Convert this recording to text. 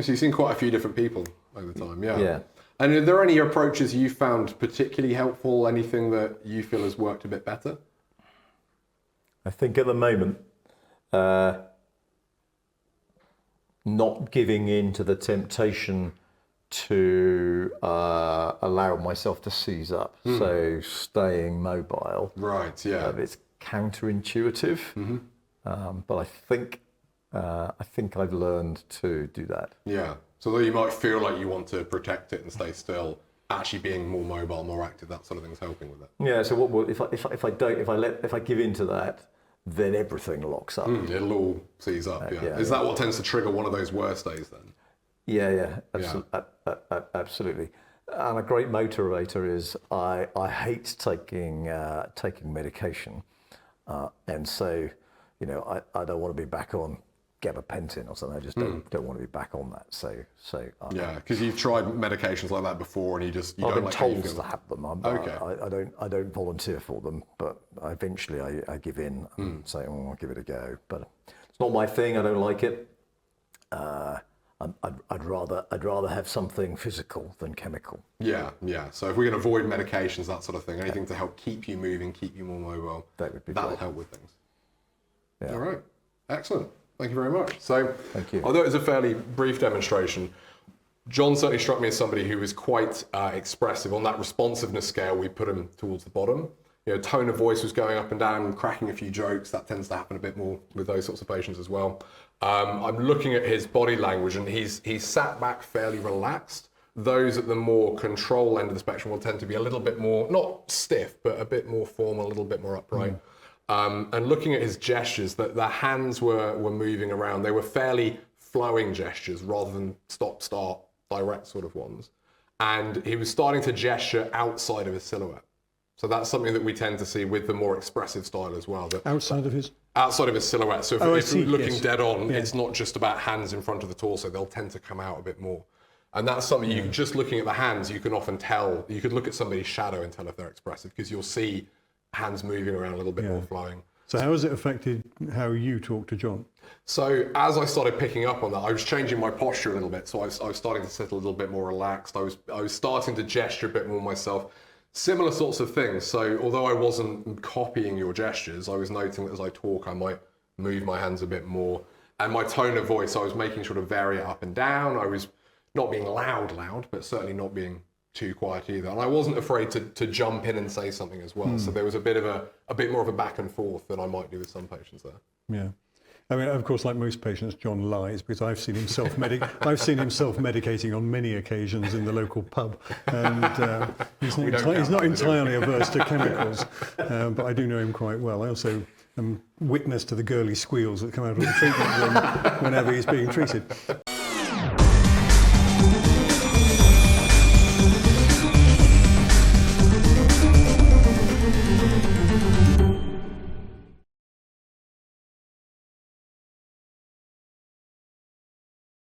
So you've seen quite a few different people over time, yeah. Yeah. And are there any approaches you found particularly helpful? Anything that you feel has worked a bit better? I think at the moment, not giving in to the temptation to allow myself to seize up. So staying mobile. Right, yeah. It's counterintuitive, but I think I've learned to do that. Yeah. So though you might feel like you want to protect it and stay still, actually being more mobile, more active, that sort of thing's helping with it. Yeah. So what will, if I give in to that, then everything locks up. It'll all seize up. Yeah. Is that what tends to trigger one of those worst days then? Yeah. Absolutely. And a great motivator is I hate taking medication, and so I don't want to be back on gabapentin or something. I just don't want to be back on that. So yeah, because you've tried medications like that before, and you I've don't been like told how you feel. to have them. Okay. I don't volunteer for them, but eventually I give in and say, I'll give it a go. But it's not my thing. I don't like it. I'd rather have something physical than chemical. Yeah. So if we can avoid medications, that sort of thing, anything to help keep you moving, keep you more mobile, that'll help with things. Yeah. All right. Excellent. Thank you very much. So, thank you. Although it was a fairly brief demonstration, John certainly struck me as somebody who was quite expressive. On that responsiveness scale, we put him towards the bottom. Tone of voice was going up and down, cracking a few jokes. That tends to happen a bit more with those sorts of patients as well. I'm looking at his body language, and he's sat back fairly relaxed. Those at the more control end of the spectrum will tend to be a little bit more, not stiff, but a bit more formal, a little bit more upright. And looking at his gestures, that the hands were moving around. They were fairly flowing gestures rather than stop-start direct sort of ones. And he was starting to gesture outside of his silhouette. So that's something that we tend to see with the more expressive style as well. Outside of his silhouette. So if you're looking dead on, it's not just about hands in front of the torso. They'll tend to come out a bit more. And that's something you just looking at the hands, you can often tell. You could look at somebody's shadow and tell if they're expressive, because you'll see hands moving around a little bit more flowing. So how has it affected how you talk to John? So as I started picking up on that, I was changing my posture a little bit. So I was starting to sit a little bit more relaxed. I was starting to gesture a bit more myself. Similar sorts of things. So although I wasn't copying your gestures, I was noting that as I talk, I might move my hands a bit more. And my tone of voice, I was making sure to vary it up and down. I was not being loud, but certainly not being too quiet either. And I wasn't afraid to jump in and say something as well. So there was a bit more of a back and forth than I might do with some patients there. Yeah. I mean, of course, like most patients, John lies, because I've seen him self-medicating on many occasions in the local pub, and he's not entirely averse to chemicals, but I do know him quite well. I also am witness to the girly squeals that come out of the treatment room whenever he's being treated.